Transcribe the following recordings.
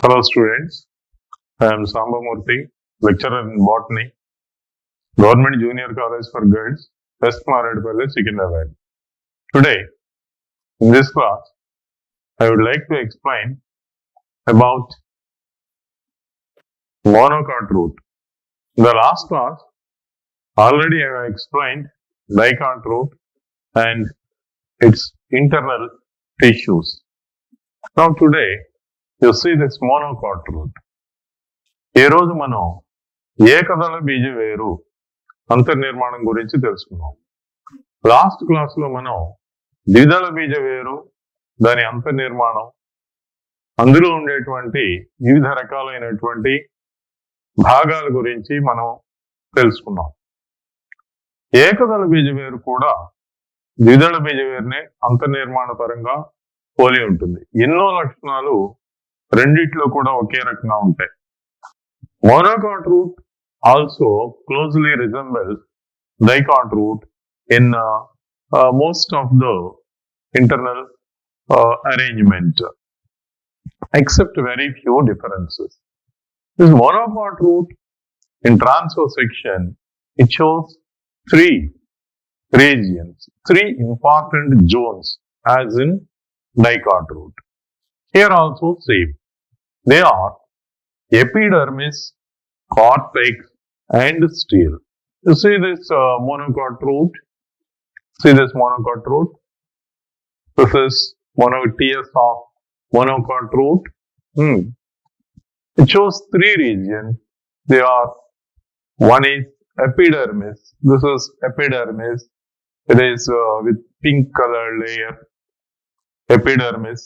Hello students, I am Sambamurthy, lecturer in Botany, Government Junior College for Girls, West Maradpalli, Secunderabad. Today, in this class, I would like to explain about monocot root. In the last class, already I have explained dicot root and its internal tissues. Now today, you see this monocot root. ఈ రోజు మనం ఏకదళ బీజ వేరు అంతర్నిర్మాణం గురించి తెలుసుకున్నాం. Last class లో మనం ద్విదళ బీజ వేరు, దాని అంతర్నిర్మాణం, అందులో ఉండేటువంటి వివిధ రకాలైనటువంటి భాగాల గురించి మనం తెలుసుకున్నాం. ఏకదళ బీజ వేరు కూడా ద్విదళ బీజ వేరునే అంతర్నిర్మాణ పరంగా పోలి ఉంటుంది. ఎన్నో లక్షణాలు రెండిట్లో కూడా ఒకే రకంగా ఉంటాయి. Monocot root also closely resembles dicot root in most of the internal arrangement, except very few differences. This monocot root in transverse section, it shows three regions, three important zones as in dicot root. Here also same. They are epidermis, cortex, and stele. You see this monocot root? See this monocot root? This is TS of monocot root. It shows three regions. They are, one is epidermis. This is epidermis. It is with pink color layer. Epidermis.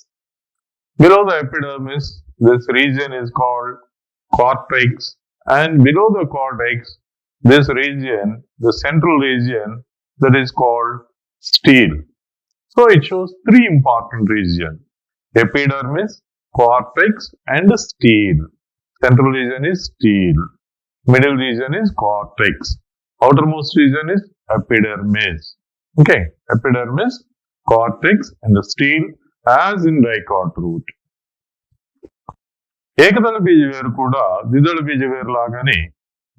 Below the epidermis, this region is called cortex, and below the cortex, this region, the central region, that is called stele. So it shows three important regions: epidermis, cortex, and stele. Central region is stele, middle region is cortex, outermost region is epidermis. Okay, epidermis, cortex, and the stele as in dicot root. ఏకదళ బీజ వేరు కూడా ద్విదళ బీజ వేరు లాగానే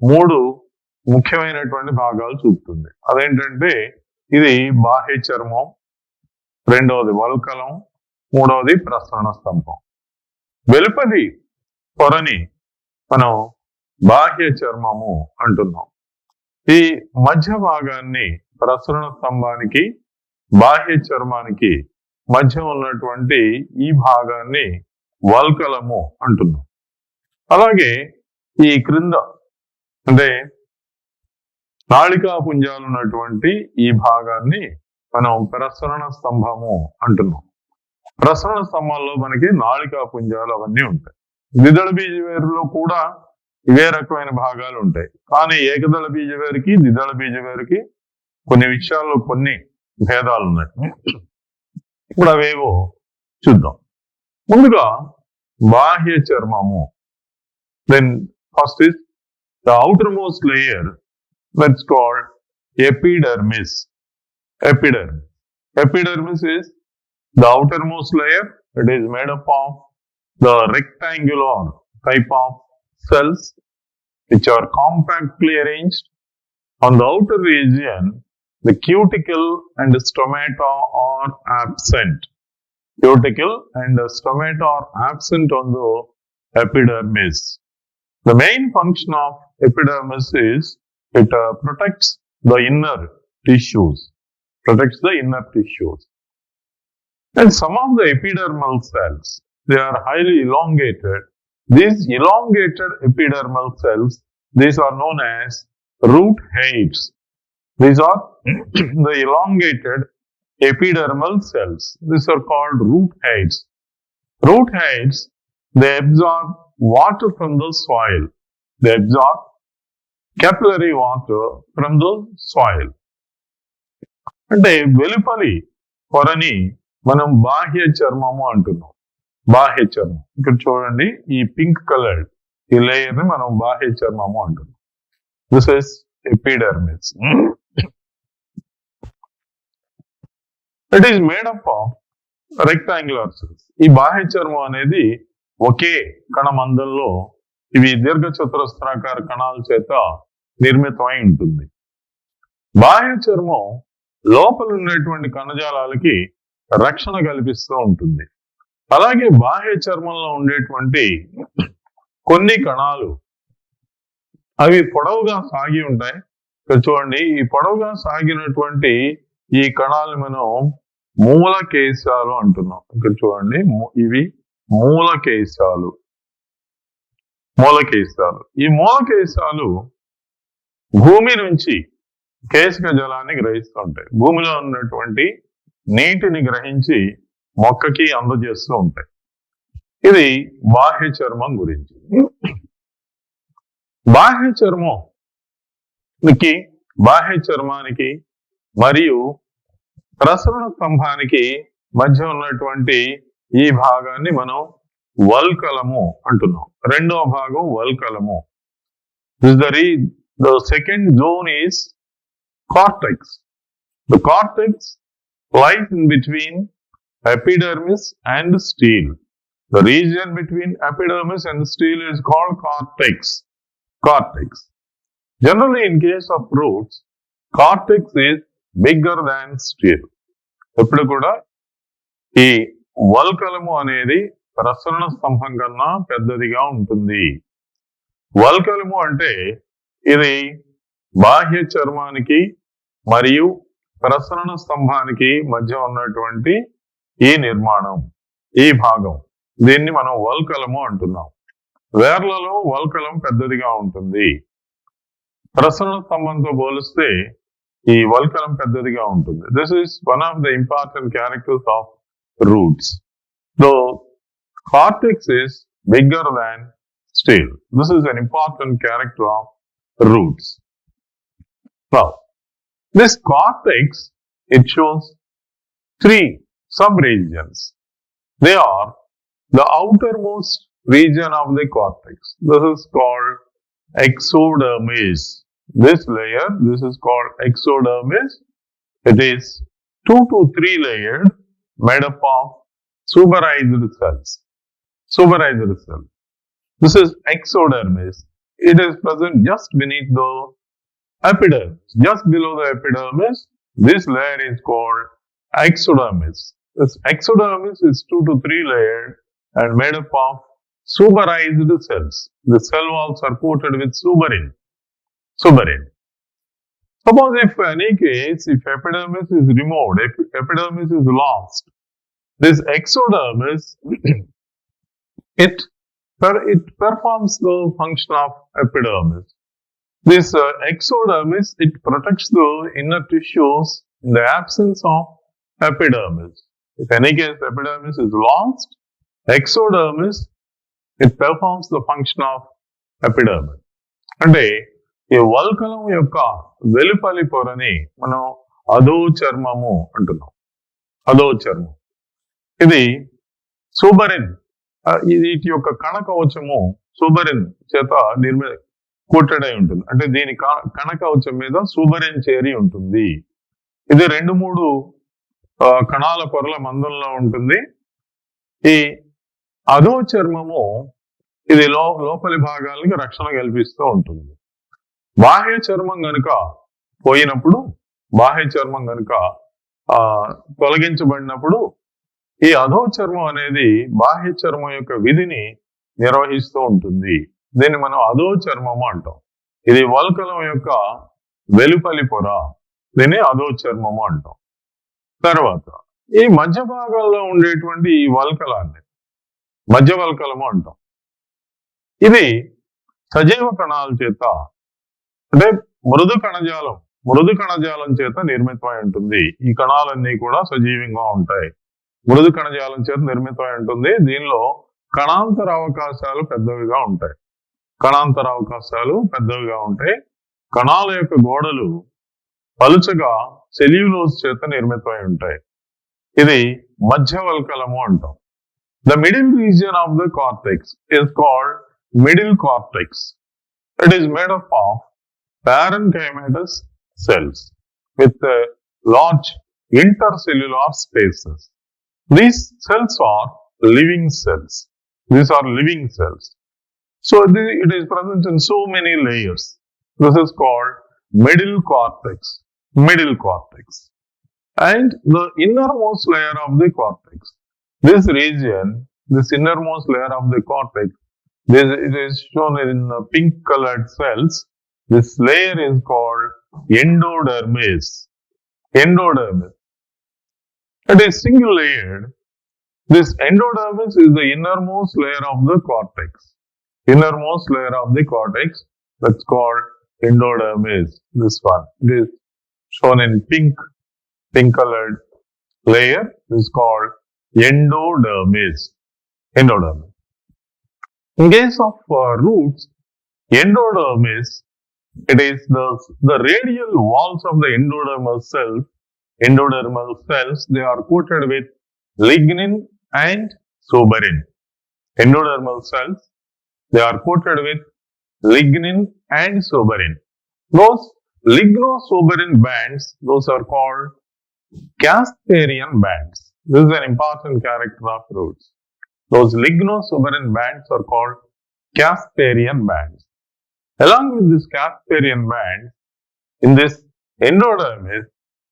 మూడు ముఖ్యమైనటువంటి భాగాలు చూపుతుంది. అదేంటంటే ఇది బాహ్య చర్మం, రెండవది వల్కలం, మూడవది ప్రసరణ స్తంభం. వెలుపలి పొరని మనం బాహ్య చర్మము అంటున్నాం. ఈ మధ్య భాగాన్ని ప్రసరణ స్తంభానికి, బాహ్య చర్మానికి మధ్య ఉన్నటువంటి ఈ భాగాన్ని వల్కలము అంటున్నాం. అలాగే ఈ క్రింద అంటే నాళికా పుంజాలు ఉన్నటువంటి ఈ భాగాన్ని మనం ప్రసరణ స్తంభము అంటున్నాం. ప్రసరణ స్తంభంలో మనకి నాళికా పుంజాలు అవన్నీ ఉంటాయి. ద్విదళ బీజ వేరులో కూడా ఇవే రకమైన భాగాలు ఉంటాయి. కానీ ఏకదళ బీజ వేరుకి, ద్విదళ బీజ వేరుకి కొన్ని విషయాల్లో కొన్ని భేదాలు ఉన్నాయి. ఇప్పుడు అవేవో చూద్దాం. ముందుగా బాహ్య చర్మము. Then first is the outermost layer, that's called epidermis. Epidermis is the outermost layer. It is made up of the rectangular type of cells which are compactly arranged. On the outer region, the cuticle and stomata are absent. Cuticle and stomata are absent on the epidermis. The main function of epidermis is it protects the inner tissues. And some of the epidermal cells, they are highly elongated. These elongated epidermal cells, these are known as root hairs. These are the elongated epidermal cells. These are called root hairs. Root hairs, they absorb water from the soil. They absorb capillary water from the soil. అంటే వెలుపలి పొరని మనం బాహ్య చర్మము అంటున్నాం. బాహ్య చర్మం ఇక్కడ చూడండి, ఈ పింక్ కలర్ ఈ లేయర్ ని మనం బాహ్య చర్మము అంటున్నాం. This is epidermis. It is made up of rectangular cells. ఈ బాహ్య చర్మం అనేది ఒకే కణమందంలో ఇవి దీర్ఘచతురస్రాకార కణాల చేత నిర్మితమై ఉంటుంది. బాహ్య చర్మం లోపల ఉన్నటువంటి కణజాలాలకి రక్షణ కల్పిస్తూ ఉంటుంది. అలాగే బాహ్య చర్మంలో ఉండేటువంటి కొన్ని కణాలు అవి పొడవుగా సాగి ఉంటాయి. ఇక్కడ చూడండి, ఈ పొడవుగా సాగినటువంటి ఈ కణాలు మనం మూలకేశాలు అంటున్నాం. ఇక్కడ చూడండి, ఇవి మూలకేశాలు. ఈ మూలకేశాలు భూమి నుంచి కేశిక జలాన్ని గ్రహిస్తూ ఉంటాయి. భూమిలో ఉన్నటువంటి నీటిని గ్రహించి మొక్కకి అందజేస్తూ ఉంటాయి. ఇది బాహ్య చర్మం గురించి. బాహ్య చర్మానికి మరియు ప్రసరణ స్తంభానికి మధ్య ఉన్నటువంటి ఈ భాగాన్ని మనం వల్కలము అంటున్నాం. రెండవ భాగం వల్కలము. The second zone is cortex. The cortex lies in between epidermis and stele. The region between epidermis and stele is called cortex. Generally, in case of roots, cortex is bigger than stele. ఎప్పుడు కూడా ఈ వల్కలము అనేది ప్రసరణ స్తంభం కన్నా పెద్దదిగా ఉంటుంది. వల్కలము అంటే ఇది బాహ్య చర్మానికి మరియు ప్రసరణ స్తంభానికి మధ్య ఉన్నటువంటి ఈ నిర్మాణం, ఈ భాగం, దీన్ని మనం వల్కలము అంటున్నాం. వేర్లలో వల్కలం పెద్దదిగా ఉంటుంది. ప్రసరణ స్తంభంతో పోలిస్తే ఈ వల్కలం పెద్దదిగా ఉంటుంది. This is one of the important characters of roots. Though cortex is bigger than stele. This is an important character of roots. Now, this cortex, it shows three sub-regions. They are the outermost region of the cortex. This is called exodermis. This layer, this is called exodermis. It is 2 to 3 layered, made up of suberized cells. This is exodermis. It is present just beneath the epidermis. Just below the epidermis, this layer is called exodermis. This exodermis is 2 to 3 layered and made up of suberized cells. The cell walls are coated with suberin. Suppose if any case, if epidermis is removed, epidermis is lost, this exodermis, it performs the function of epidermis. This exodermis, it protects the inner tissues in the absence of epidermis. If any case epidermis is lost, exodermis, it performs the function of epidermis. అంటే ఈ వల్కలం యొక్క వెలుపలి పొరని మనం అధోచర్మము అంటున్నాం. అధోచర్మం ఇది suberin, వీటి యొక్క కణకవచము suberin చేత కోటెడ్ అయి ఉంటుంది. అంటే దీని కణకవచం మీద సూబరిన్ చేరి ఉంటుంది. ఇది 2-3 కణాల పొరల మందంలో ఉంటుంది. ఈ అధోచర్మము ఇది లోపలి భాగాలకి రక్షణ కల్పిస్తూ ఉంటుంది. బాహ్య చర్మం గనుక పోయినప్పుడు, బాహ్య చర్మం గనుక తొలగించబడినప్పుడు ఈ అధోచర్మం అనేది బాహ్య చర్మం యొక్క విధిని నిర్వహిస్తూ ఉంటుంది. దీన్ని మనం అధోచర్మము అంటాం. ఇది వల్కలం యొక్క వెలుపలి పొర, దీన్ని అధోచర్మము అంటాం. తర్వాత ఈ మధ్య భాగంలో ఉండేటువంటి ఈ వల్కలాన్ని మధ్యవల్కలము అంటాం. ఇది సజీవ కణాల చేత, అంటే మృదు కణజాలం చేత నిర్మితమై ఉంటుంది. ఈ కణాలన్నీ కూడా సజీవంగా ఉంటాయి. మృదు కణజాలం చేత నిర్మితమై ఉంటుంది. దీనిలో కణాంతర అవకాశాలు పెద్దవిగా ఉంటాయి. కణాల యొక్క గోడలు పలుచగా సెల్యులోజ్ చేత నిర్మితమై ఉంటాయి. ఇది మధ్యవల్కలము అంటాం. The middle region of the cortex is called middle cortex. It is made up of parenchymatous cells with large intercellular spaces. These cells are living cells. These are living cells. So it is present in so many layers. This is called middle cortex. Middle cortex. And the innermost layer of the cortex. This region, this innermost layer of the cortex, it is shown in pink colored cells. This layer is called endodermis. Endodermis. It is single layered. This endodermis is the innermost layer of the cortex. Innermost layer of the cortex, that's called endodermis. This one. It is shown in pink colored layer. This is called endodermis. Endodermis. In case of roots, endodermis, it is the radial walls of the endodermal cells, they are coated with lignin and suberin. Endodermal cells, they are coated with lignin and suberin. Those lignosuberin bands, those are called Casparian bands. This is an important character of roots. Those lignosuberin bands are called Casparian bands. Along with this Casparian band, in this endodermis,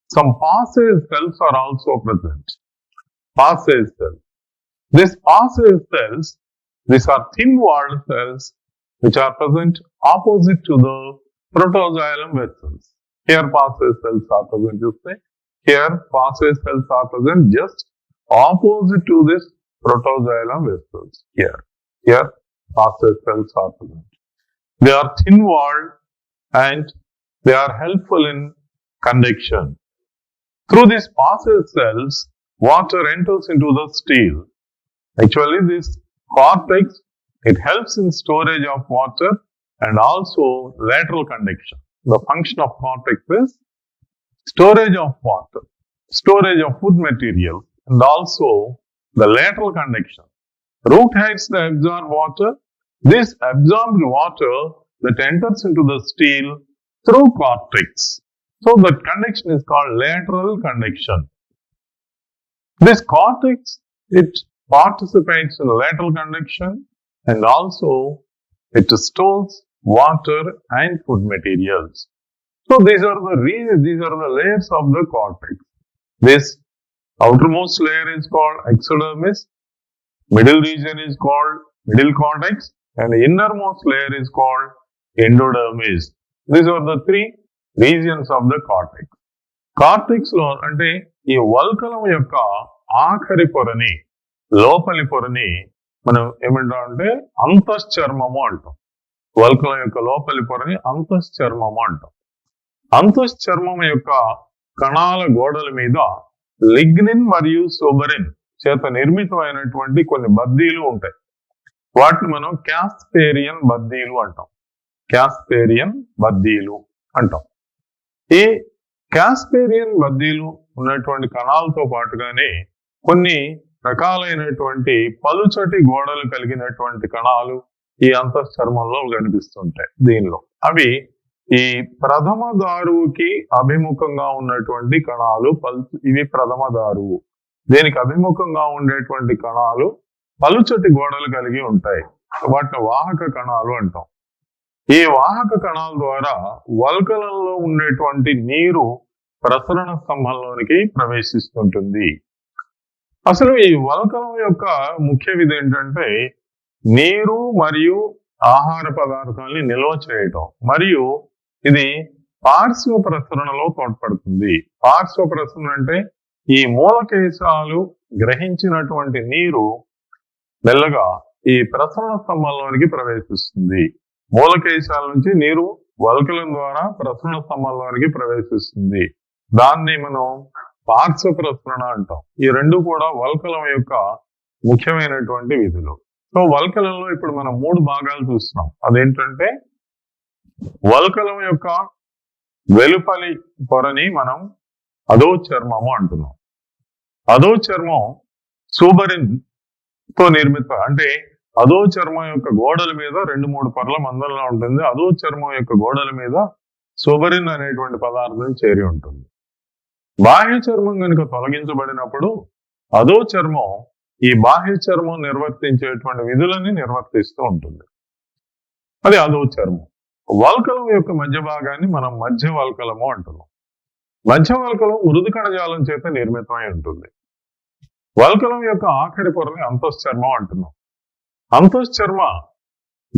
some passage cells are also present. Passage cells. These passage cells, these are thin-walled cells which are present opposite to the protoxylem vessels. Here passage cells are present, you say. Here passage cells are present just opposite to this protoxylem vessels. Here passage cells are present. They are thin-walled and they are helpful in conduction. Through these passage cells, water enters into the steel. Actually, this cortex, it helps in storage of water and also lateral conduction. The function of cortex is storage of water, storage of food material, and also the lateral conduction. Root hairs absorb water. This absorbed water that enters into the steel through cortex. So that conduction is called lateral conduction. This cortex, it participates in lateral conduction and also it stores water and food materials. So these are the layers of the cortex. This outermost layer is called exodermis, middle region is called middle cortex, and the innermost layer is called endodermis. These are the three regions of the cortex. Cortex లో అంటే ఈ వల్కలం యొక్క ఆఖరి పొరని, లోపలి పొరని మనం ఏమంటాం అంటే అంతశ్చర్మము అంటాం. వల్కలం యొక్క లోపలి పొరని అంతశ్చర్మము అంటాం. అంతశ్చర్మం యొక్క కణాల గోడల మీద లిగ్నిన్ మరియు సోబరిన్ చేత నిర్మితమైనటువంటి కొన్ని బద్దీలు ఉంటాయి. వాటిని మనం క్యాస్పేరియన్ బద్దీలు అంటాం. క్యాస్పేరియన్ బద్దీలు అంటాం. ఈ క్యాస్పేరియన్ బద్దీలు ఉన్నటువంటి కణాలతో పాటుగానే కొన్ని రకాలైనటువంటి పలుచటి గోడలు కలిగినటువంటి కణాలు ఈ అంతశ్చర్మంలో కనిపిస్తుంటాయి. దీనిలో అవి ఈ ప్రథమ దారువుకి అభిముఖంగా ఉన్నటువంటి కణాలు ఇవి ప్రథమ దారువు. దీనికి అభిముఖంగా ఉండేటువంటి కణాలు పలుచటి గోడలు కలిగి ఉంటాయి. వాటిని వాహక కణాలు అంటాం. ఈ వాహక కణాల ద్వారా వల్కలంలో ఉండేటువంటి నీరు ప్రసరణ స్తంభంలోనికి ప్రవేశిస్తుంటుంది. అసలు ఈ వల్కలం యొక్క ముఖ్య విధి ఏంటంటే నీరు మరియు ఆహార పదార్థాలని నిల్వ చేయటం, మరియు ఇది పార్శ్వ ప్రసరణలో తోడ్పడుతుంది. పార్శ్వ ప్రసరణ అంటే ఈ మూలకేశాలు గ్రహించినటువంటి నీరు మెల్లగా ఈ ప్రసరణ స్తంభంలోనికి ప్రవేశిస్తుంది. మూలకేశాల నుంచి నీరు వల్కలం ద్వారా ప్రసరణ స్తంభంలోనికి ప్రవేశిస్తుంది. దాన్ని మనం పార్శ్వ ప్రసరణ అంటాం. ఈ రెండు కూడా వల్కలం యొక్క ముఖ్యమైనటువంటి విధులు. సో వల్కలంలో ఇప్పుడు మనం 3 భాగాలు చూస్తున్నాం. అదేంటంటే వల్కలం యొక్క వెలుపలి పొరని మనం అధోచర్మము అంటున్నాం. అధోచర్మం సూబరిన్ తో నిర్మిత, అంటే అధోచర్మం యొక్క గోడల మీద 2-3 పొరల మందంలో ఉంటుంది. అధోచర్మం యొక్క గోడల మీద సూబరిన్ అనేటువంటి పదార్థం చేరి ఉంటుంది. బాహ్య చర్మం కనుక తొలగించబడినప్పుడు అధోచర్మం ఈ బాహ్య చర్మం నిర్వర్తించేటువంటి విధులని నిర్వర్తిస్తూ ఉంటుంది. అది అదో చర్మం. వల్కలం యొక్క మధ్య భాగాన్ని మనం మధ్య వల్కలము అంటున్నాం. మధ్య వల్కలం మృదు కణజాలం చేత నిర్మితమై ఉంటుంది. వల్కలం యొక్క ఆఖరి పొరని అంతశ్చర్మం అంటున్నాం. అంతశ్చర్మ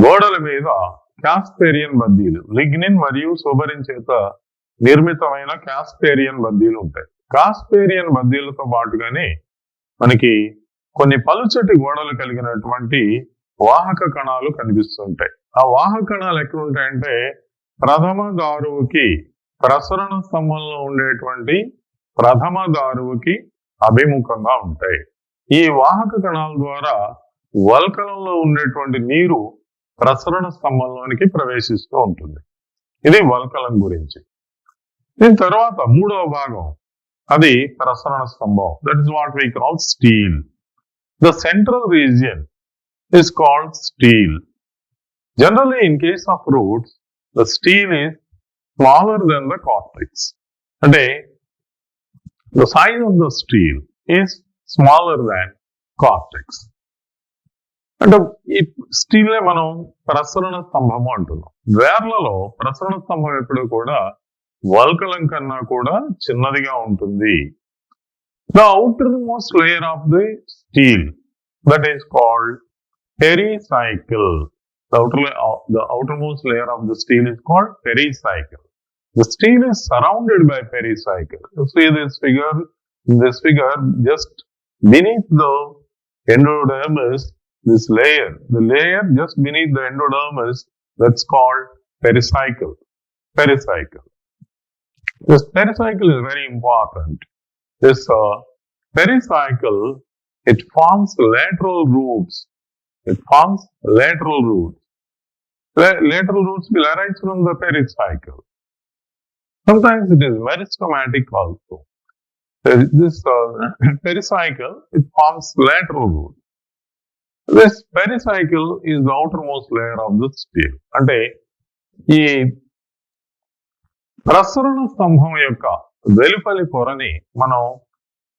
గోడల మీద కాస్పేరియన్ బద్దీలు, లిగ్నిన్ మరియు సోబరిన్ చేత నిర్మితమైన కాస్పేరియన్ బద్దీలు ఉంటాయి. కాస్పేరియన్ బద్దీలతో పాటుగానే మనకి కొన్ని పలుచటి గోడలు కలిగినటువంటి వాహక కణాలు కనిపిస్తుంటాయి. ఆ వాహక కణాలు ఎక్కడ ఉంటాయంటే ప్రథమ దారువుకి, ప్రసరణ స్తంభంలో ఉండేటువంటి ప్రథమ దారువుకి అభిముఖంగా ఉంటాయి. ఈ వాహక కణాల ద్వారా వల్కలంలో ఉండేటువంటి నీరు ప్రసరణ స్తంభంలోనికి ప్రవేశిస్తూ ఉంటుంది. ఇది వల్కలం గురించి. దీని తర్వాత మూడవ భాగం, అది ప్రసరణ స్తంభం. That is what we call steel. The central region is called steel. Generally, in case of roots, the steel is smaller than the cortex. And the size of the steel is smaller than cortex. అంటే ఈ steel నే మనం ప్రసరణ స్తంభము అంటున్నాం. వేర్లలో ప్రసరణ స్తంభం ఎప్పుడు కూడా వల్కలం కన్నా కూడా చిన్నదిగా ఉంటుంది. The outermost layer of the steel, that is called pericycle. The outermost layer of the steel is called pericycle. The steel is surrounded by pericycle. You see this figure. In this figure, just beneath the endodermis, this layer, the layer just beneath the endodermis, that's called pericycle. Pericycle. This pericycle is very important. This pericycle, it forms lateral roots. It forms lateral roots. Lateral roots will arise from the pericycle. Sometimes it is meristematic also. This pericycle, it forms lateral roots. This pericycle is the outermost layer of the steel. అంటే ఈ ప్రసరణ స్తంభం యొక్క వెలుపలి పొరని మనం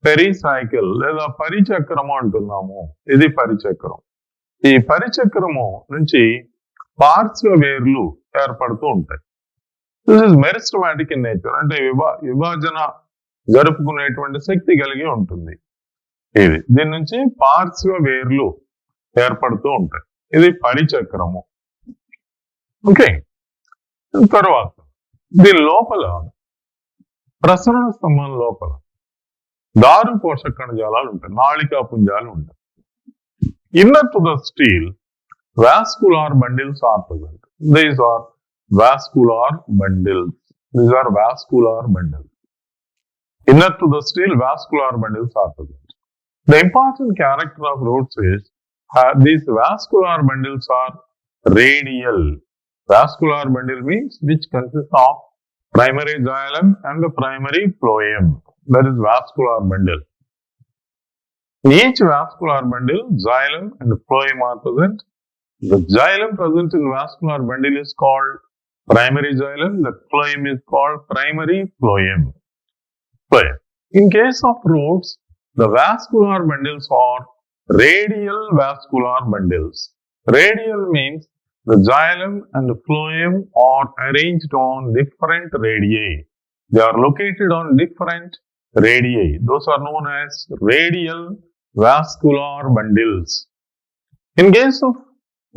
pericycle లేదా పరిచక్రము అంటున్నాము. ఇది పరిచక్రం. ఈ పరిచక్రము నుంచి పార్శ్వ వేర్లు ఏర్పడుతూ ఉంటాయి. This is meristematic in nature. అంటే విభజన జరుపుకునేటువంటి శక్తి కలిగి ఉంటుంది. ఇది దీని నుంచి పార్శ్వ వేర్లు ఏర్పడుతూ ఉంటాయి. ఇది పరిచక్రము. ఓకే, తర్వాత దీని లోపల ప్రసరణ స్తంభం లోపల దారు పోషక కణజాలాలు ఉంటాయి, నాళికా పుంజాలు ఉంటాయి. Inner to the steel, vascular bundles are present. These are vascular bundles. These are vascular bundles. Inner to the steel, vascular bundles are present. The important character of roots is these vascular bundles are radial. Vascular bundle means which consists of primary xylem and the primary phloem. That is vascular bundle. In each vascular bundle, xylem and phloem are present. The xylem present in vascular bundle is called primary xylem. The phloem is called primary phloem. In case of roots, the vascular bundles are radial vascular bundles. Radial means the xylem and the phloem are arranged on different radii. They are located on different radii. Those are known as radial vascular bundles. In case of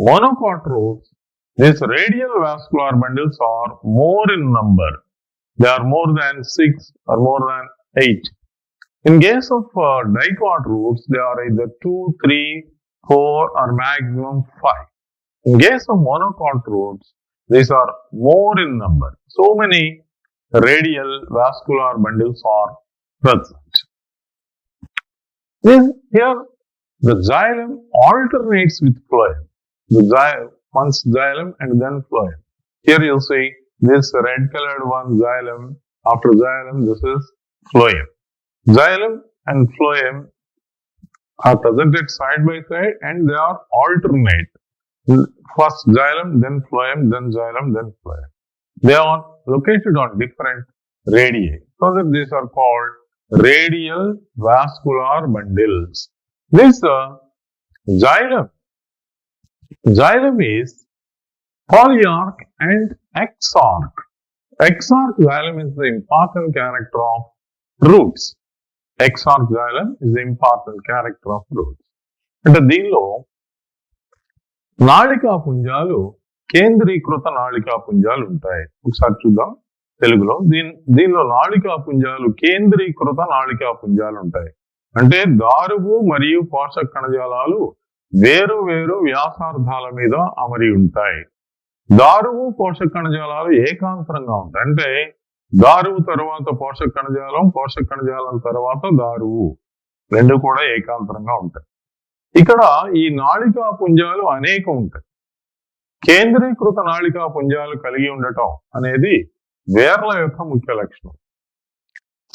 monocot roots, these radial vascular bundles are more in number. They are more than 6 or more than 8. In case of dicot roots, they are either 2, 3, 4 or maximum 5. In case of monocot roots, these are more in number. So many radial vascular bundles are present. Here, the xylem alternates with phloem. Once xylem and then phloem. Here you'll see this red colored one xylem. After xylem, this is phloem. Xylem and phloem are presented side by side and they are alternate. First xylem, then phloem, then xylem, then phloem. They are located on different radii. So that these are called radial vascular bundles. This xylem. Xylem is polyarch and exarch. Exarch xylem is the important character of roots. Exarch xylem is the important character of roots. అంటే దీనిలో నాళికా పుంజాలు కేంద్రీకృత నాళికా పుంజాలు ఉంటాయి. ఒకసారి చూద్దాం తెలుగులో. దీనిలో నాళికా పుంజాలు కేంద్రీకృత నాళికా పుంజాలు ఉంటాయి. అంటే దారువు మరియు పోషక కణజాలాలు వేరు వేరు వ్యాసార్థాల మీద అమరి ఉంటాయి. దారువు పోషక కణజాలాలు ఏకాంతరంగా ఉంటాయి. అంటే దారువు తర్వాత పోషక కణజాలం తర్వాత దారువు రెండు కూడా ఏకాంతరంగా ఉంటాయి. ఇక్కడ ఈ నాళికా పుంజాలు అనేకం ఉంటాయి. కేంద్రీకృత నాళికా పుంజాలు కలిగి ఉండటం అనేది వేర్ల యొక్క ముఖ్య లక్షణం.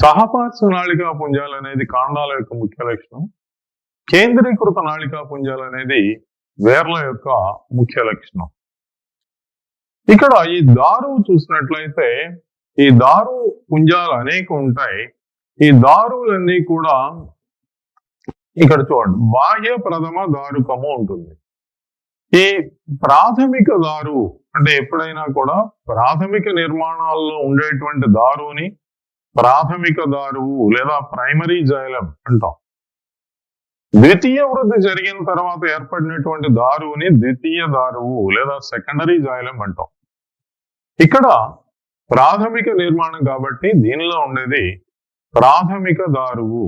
సహపార్శ్వ నాళికా పుంజాలు అనేది కాండాల యొక్క ముఖ్య లక్షణం. కేంద్రీకృత నాళికా పుంజాలు అనేది వేర్ల యొక్క ముఖ్య లక్షణం. ఇక్కడ ఈ దారువు చూసినట్లయితే ఈ దారువు పుంజాలు అనేకం ఉంటాయి. ఈ దారువులన్నీ కూడా ఇక్కడ చూడండి బాహ్య ప్రథమ దారుకము ఉంటుంది. ఈ ప్రాథమిక దారువు అంటే ఎప్పుడైనా కూడా ప్రాథమిక నిర్మాణాల్లో ఉండేటువంటి దారువుని ప్రాథమిక దారువు లేదా ప్రైమరీ జైలం అంటాం. ద్వితీయ వృద్ధి జరిగిన తర్వాత ఏర్పడినటువంటి దారువుని ద్వితీయ దారువు లేదా సెకండరీ జైలం అంటాం. ఇక్కడ ప్రాథమిక నిర్మాణం కాబట్టి దీనిలో ఉండేది ప్రాథమిక దారువు.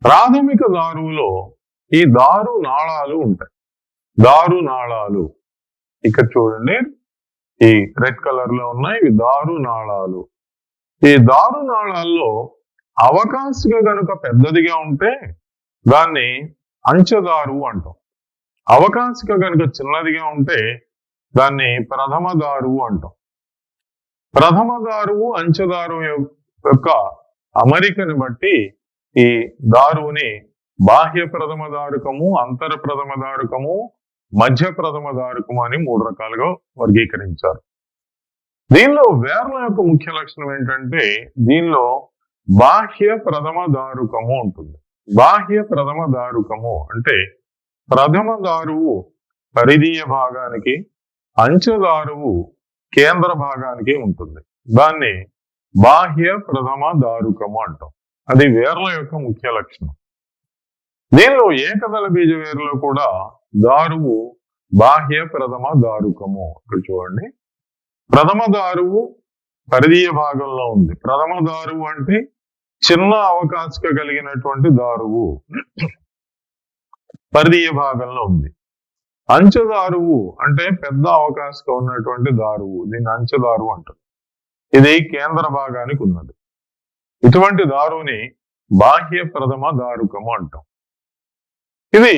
ప్రాథమిక దారువులో ఈ దారు నాళాలు ఉంటాయి. దారు నాళాలు ఇక్కడ చూడండి ఈ రెడ్ కలర్ లో ఉన్నాయి. ఇవి దారు నాళాలు. ఈ దారు నాళాల్లో అవకాశిక గనుక పెద్దదిగా ఉంటే దాన్ని అంచదారువు అంటాం. అవకాశిక గనుక చిన్నదిగా ఉంటే దాన్ని ప్రథమ దారువు అంటాం. ప్రథమ దారువు అంచదారువు యొక్క అమరికని బట్టి ఈ దారువుని బాహ్య ప్రథమ దారుకము, అంతర ప్రథమ దారుకము, మధ్య ప్రథమ దారుకము అని 3 రకాలుగా వర్గీకరించారు. దీనిలో వేర్ల యొక్క ముఖ్య లక్షణం ఏంటంటే దీనిలో బాహ్య ప్రథమ దారుకము ఉంటుంది. బాహ్య ప్రథమ దారుకము అంటే ప్రథమ దారువు పరిధీయ భాగానికి, అంచదారువు కేంద్ర భాగానికి ఉంటుంది. దాన్ని బాహ్య ప్రథమ దారుకము అంటాం. అది వేర్ల యొక్క ముఖ్య లక్షణం. దీనిలో ఏకదళ బీజ వేరులో కూడా దారువు బాహ్య ప్రథమ దారుకము. ఇక్కడ చూడండి ప్రథమ దారువు పరిధీయ భాగంలో ఉంది. ప్రథమ దారువు అంటే చిన్న అవకాశిక కలిగినటువంటి దారువు పరిధీయ భాగంలో ఉంది. అంచదారువు అంటే పెద్ద అవకాశిక ఉన్నటువంటి దారువు, దీన్ని అంచదారువు అంటారు. ఇది కేంద్ర భాగానికి ఉన్నది. ఇటువంటి దారువుని బాహ్య ప్రథమ దారుకము అంటాం. ఇది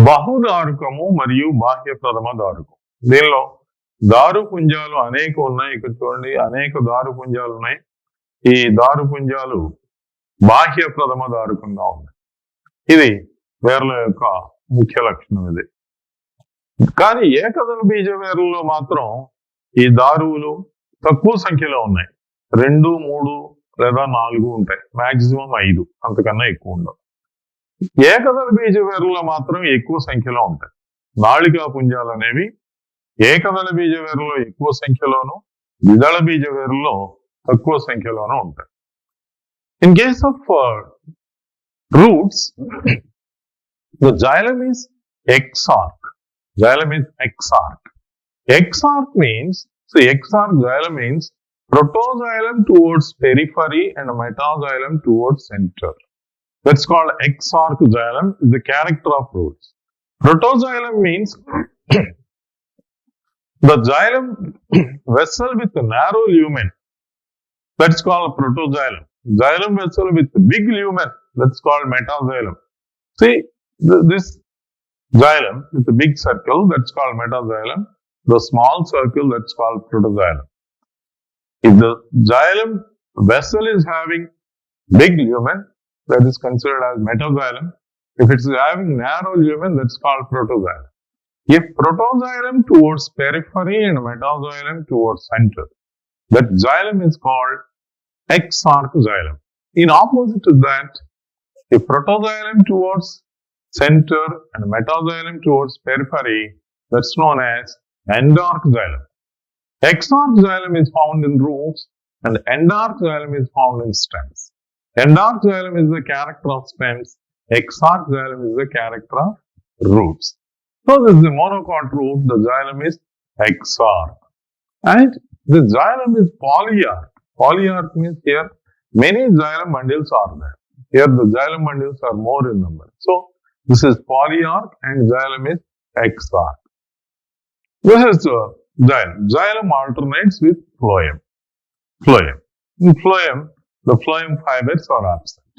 బహుదారుకము మరియు బాహ్య ప్రథమ దారుకం. దీనిలో దారు పుంజాలు అనేక ఉన్నాయి. ఇక్కడ చూడండి అనేక దారు పుంజాలు ఉన్నాయి. ఈ దారు పుంజాలు బాహ్య ప్రథమ దారుకంగా ఉన్నాయి. ఇది వేర్ల యొక్క ముఖ్య లక్షణం. ఇది కానీ ఏకదళ బీజ వేర్లలో మాత్రం ఈ దారువులు తక్కువ సంఖ్యలో ఉన్నాయి. 2, 3 లేదా 4 ఉంటాయి. మాక్సిమం 5, అంతకన్నా ఎక్కువ ఉండవు. ఏకదళ బీజ వేర్లలో మాత్రం ఎక్కువ సంఖ్యలో ఉంటాయి. నాళికా పుంజాలు అనేవి ఏకదళ బీజ వేరులో ఎక్కువ సంఖ్యలోను, ద్విదళ బీజ వేరులో తక్కువ సంఖ్యలోనూ ఉంటాయి. In case of roots the xylem is exarch. Xylem is exarch. Exarch means, so exarch xylem means protoxylem towards periphery and metaxylem towards center. That's called exarch xylem, is the character of roots. Protoxylem means the xylem vessel with a narrow lumen. That's called protoxylem. Xylem vessel with big lumen. That's called metaxylem. See, this xylem with a big circle, that's called metaxylem. The small circle, that's called protoxylem. If the xylem vessel is having big lumen, that is considered as metaxylem. If it's having narrow lumen, that's called protoxylem. If protoxylem towards periphery and metaxylem towards center, that xylem is called exarch xylem. In opposite to that, If protoxylem towards center and metaxylem towards periphery, that's known as endark xylem. Exarch xylem is found in roots and endark xylem is found in stems. Endark xylem is the character of stems. Exarch xylem is the character of roots. So this is the monocot root. The xylem is exarch. And the xylem is polyarch. Polyarch means here many xylem bundles are there. Here the xylem bundles are more in number. So this is polyarch and xylem is exarch. This is xylem. Xylem alternates with phloem. Phloem. In phloem, the phloem fibers are absent.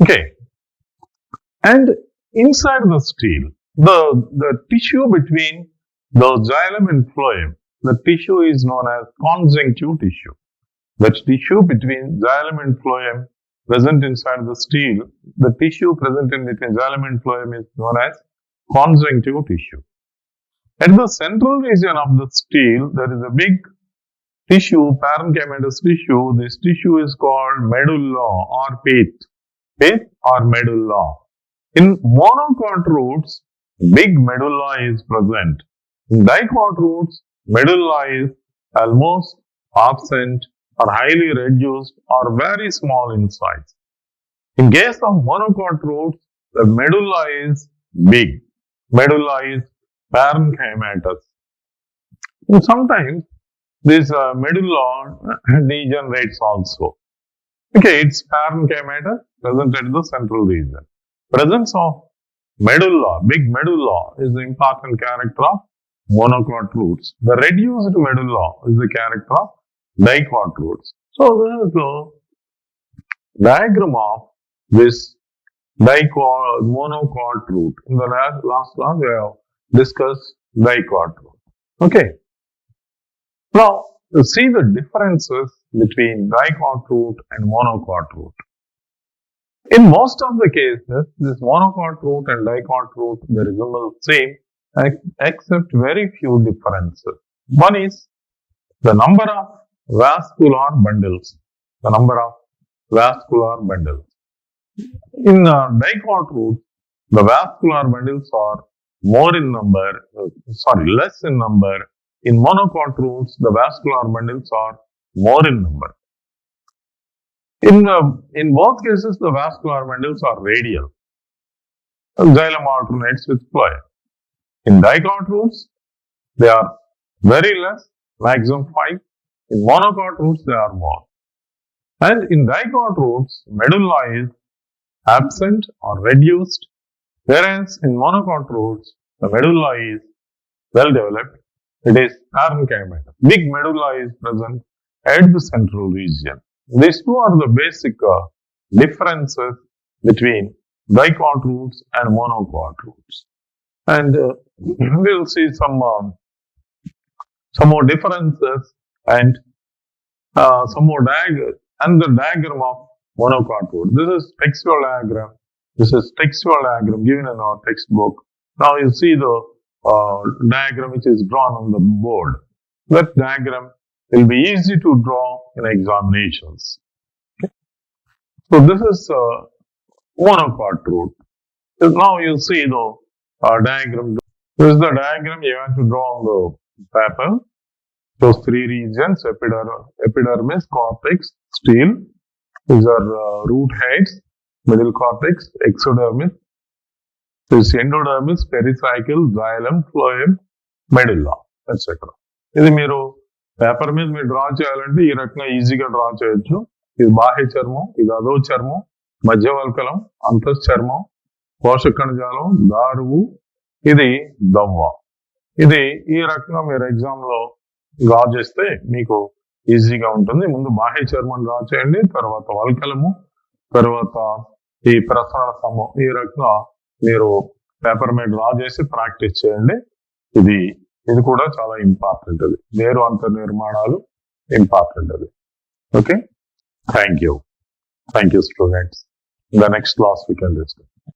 Okay. And inside the steel, the tissue between the xylem and phloem, the tissue is known as conjunctive tissue. The tissue between xylem and phloem present inside the steel, the tissue present in between xylem and phloem is known as conjunctive tissue. At the central region of the steel, there is a big tissue, parenchymatous tissue. This tissue is called medulla or pith. Pith or medulla. In monocot roots, big medulla is present. In dicot roots, medulla is almost absent or highly reduced or very small in size. In case of monocot roots, the medulla is big. Medulla is parenchymatous. And sometimes this medulla degenerates also. Okay, it's parenchymatous, present at the central region. Presence of medulla, big medulla, is the important character of monocot roots. The reduced medulla is the character of dicot roots. So this is the diagram of this dicot monocot root. In the last class we have discussed dicot root. Okay. Now see the differences between dicot root and monocot root. In most of the cases, this monocot root and dicot root, they resemble the same except very few differences. One is the number of vascular bundles. The number of vascular bundles. In dicot root, the vascular bundles are more in number, less in number. In monocot roots, the vascular bundles are more in number. In both cases, the vascular bundles are radial. Xylem alternates with phloem. In dicot roots, they are very less, maximum 5. In monocot roots, they are more. And in dicot roots, medulla is absent or reduced, whereas in monocot roots, the medulla is well developed. It is parenchymatous. Big medulla is present at the central region. These two are the basic differences between dicot roots and monocot roots. And we'll see some more differences and some more diagram and the diagram of monocot root. This is textual diagram. This is textual diagram given in our textbook. Now you see the diagram which is drawn on the board. That diagram will be easy to draw in examinations. Okay. So this is monocot root. So now you see the diagram. This is the diagram you have to draw on the paper. Those three regions: epidermis, cortex, steel. These are root heads, middle cortex, exodermis. This endodermis, pericycle, xylem, phloem, medulla, etc. ఇది మీరు paper మీద మీరు draw చేయాలంటే ఈ రకంగా ఈజీగా draw చేయొచ్చు. ఇది బాహ్య చర్మం, ఇది అధో చర్మం, మధ్యవల్కలం, అంతఃచర్మం, పోషక కణజాలం, దారువు, ఇది దవ్వ. ఇది ఈ రకంగా మీరు ఎగ్జామ్ లో డ్రా చేస్తే మీకు ఈజీగా ఉంటుంది. ముందు బాహ్య చర్మం డ్రా చేయండి, తర్వాత వల్కలము, తర్వాత ఈ ప్రసరణ స్తంభం. ఈ రకంగా మీరు పేపర్ మీద డ్రా చేసి ప్రాక్టీస్ చేయండి. ఇది కూడా చాలా ఇంపార్టెంట్. అది వేరు అంతర్నిర్మాణాలు ఇంపార్టెంట్. అది okay. Thank you students. In the next class we can discuss.